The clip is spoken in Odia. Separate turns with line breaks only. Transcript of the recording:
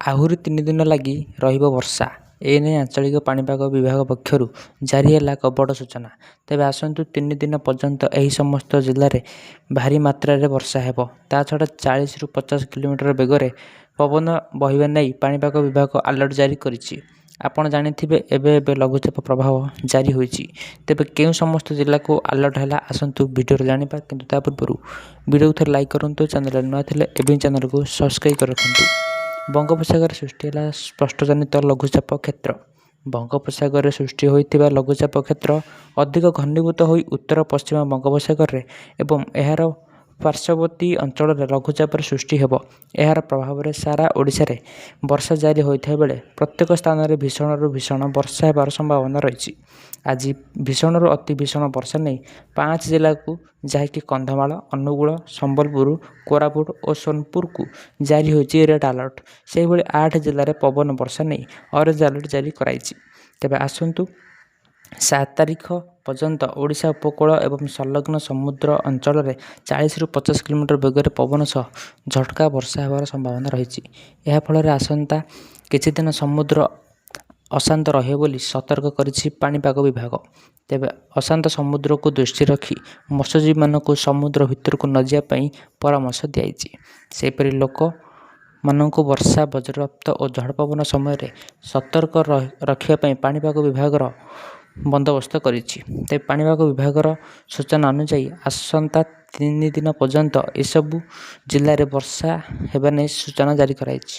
ଆହୁରି 3 ଦିନ ଲାଗି ରହିବ ବର୍ଷା। ଏନେଇ ଆଞ୍ଚଳିକ ପାଣିପାଗ ବିଭାଗ ପକ୍ଷରୁ ଜାରି ହେଲା କବଟ ସୂଚନା। ତେବେ ଆସନ୍ତୁ 3 ଦିନ ପର୍ଯ୍ୟନ୍ତ ଏହି ସମସ୍ତ ଜିଲ୍ଲାରେ ଭାରୀ ମାତ୍ରାରେ ବର୍ଷା ହେବ। ତାଛଡ଼ା 40ରୁ 50 କିଲୋମିଟର ବେଗରେ ପବନ ବହିବା ନେଇ ପାଣିପାଗ ବିଭାଗ ଆଲର୍ଟ ଜାରି କରିଛି। ଆପଣ ଜାଣିଥିବେ ଏବେ ଲଘୁଚାପ ପ୍ରଭାବ ଜାରି ହୋଇଛି। ତେବେ କେଉଁ ସମସ୍ତ ଜିଲ୍ଲାକୁ ଆଲର୍ଟ ହେଲା ଆସନ୍ତୁ ଭିଡ଼ିଓରେ ଜାଣିବା। କିନ୍ତୁ ତା ପୂର୍ବରୁ ଭିଡ଼ିଓକୁ ଥରେ ଲାଇକ୍ କରନ୍ତୁ। ଚ୍ୟାନେଲରେ ନୂଆ ଥିଲେ ଏବେ ଚ୍ୟାନେଲକୁ ସବସ୍କ୍ରାଇବ୍ କରି ରଖନ୍ତୁ। ବଙ୍ଗୋପସାଗରରେ ସୃଷ୍ଟି ହେଲା ସ୍ପଷ୍ଟଜନିତ ଲଘୁଚାପ କ୍ଷେତ୍ର। ବଙ୍ଗୋପସାଗରରେ ସୃଷ୍ଟି ହୋଇଥିବା ଲଘୁଚାପ କ୍ଷେତ୍ର ଅଧିକ ଘନୀଭୂତ ହୋଇ ଉତ୍ତର ପଶ୍ଚିମ ବଙ୍ଗୋପସାଗରରେ ଏବଂ ଏହାର ପାର୍ଶ୍ୱବର୍ତ୍ତୀ ଅଞ୍ଚଳରେ ଲଘୁଚାପର ସୃଷ୍ଟି ହେବ। ଏହାର ପ୍ରଭାବରେ ସାରା ଓଡ଼ିଶାରେ ବର୍ଷା ଜାରି ହୋଇଥିବା ବେଳେ ପ୍ରତ୍ୟେକ ସ୍ଥାନରେ ଭୀଷଣରୁ ଭୀଷଣ ବର୍ଷା ହେବାର ସମ୍ଭାବନା ରହିଛି। ଆଜି ଭୀଷଣରୁ ଅତି ଭୀଷଣ ବର୍ଷା ନେଇ 5 ଜିଲ୍ଲାକୁ ଯାହାକି କନ୍ଧମାଳ, ଅନୁଗୁଳ, ସମ୍ବଲପୁର, କୋରାପୁଟ ଓ ସୋନପୁରକୁ ଜାରି ହୋଇଛି ରେଡ୍ ଆଲର୍ଟ। ସେହିଭଳି 8 ଜିଲ୍ଲାରେ ପବନ ବର୍ଷା ନେଇ ଅରେଞ୍ଜ ଆଲର୍ଟ ଜାରି କରାଯାଇଛି। ତେବେ ଆସନ୍ତୁ 7 ତାରିଖ ପର୍ଯ୍ୟନ୍ତ ଓଡ଼ିଶା ଉପକୂଳ ଏବଂ ସଂଲଗ୍ନ ସମୁଦ୍ର ଅଞ୍ଚଳରେ 40ରୁ 50 କିଲୋମିଟର ବେଗରେ ପବନ ସହ ଝଟକା ବର୍ଷା ହେବାର ସମ୍ଭାବନା ରହିଛି। ଏହା ଫଳରେ ଆସନ୍ତା କିଛିଦିନ ସମୁଦ୍ର ଅଶାନ୍ତ ରହିବ ବୋଲି ସତର୍କ କରିଛି ପାଣିପାଗ ବିଭାଗ। ତେବେ ଅଶାନ୍ତ ସମୁଦ୍ରକୁ ଦୃଷ୍ଟିରେ ରଖି ମତ୍ସ୍ୟଜୀବୀମାନଙ୍କୁ ସମୁଦ୍ର ଭିତରକୁ ନ ଯିବା ପାଇଁ ପରାମର୍ଶ ଦିଆଯାଇଛି। ସେହିପରି ଲୋକମାନଙ୍କୁ ବର୍ଷା, ବଜ୍ରପାତ ଓ ଝଡ଼ ପବନ ସମୟରେ ସତର୍କ ରଖିବା ପାଇଁ ପାଣିପାଗ ବିଭାଗର ବନ୍ଦୋବସ୍ତ କରିଛି। ତେବେ ପାଣିପାଗ ବିଭାଗର ସୂଚନା ଅନୁଯାୟୀ ଆସନ୍ତା 3 ଦିନ ପର୍ଯ୍ୟନ୍ତ ଏସବୁ ଜିଲ୍ଲାରେ ବର୍ଷା ହେବା ନେଇ ସୂଚନା ଜାରି କରାଯାଇଛି।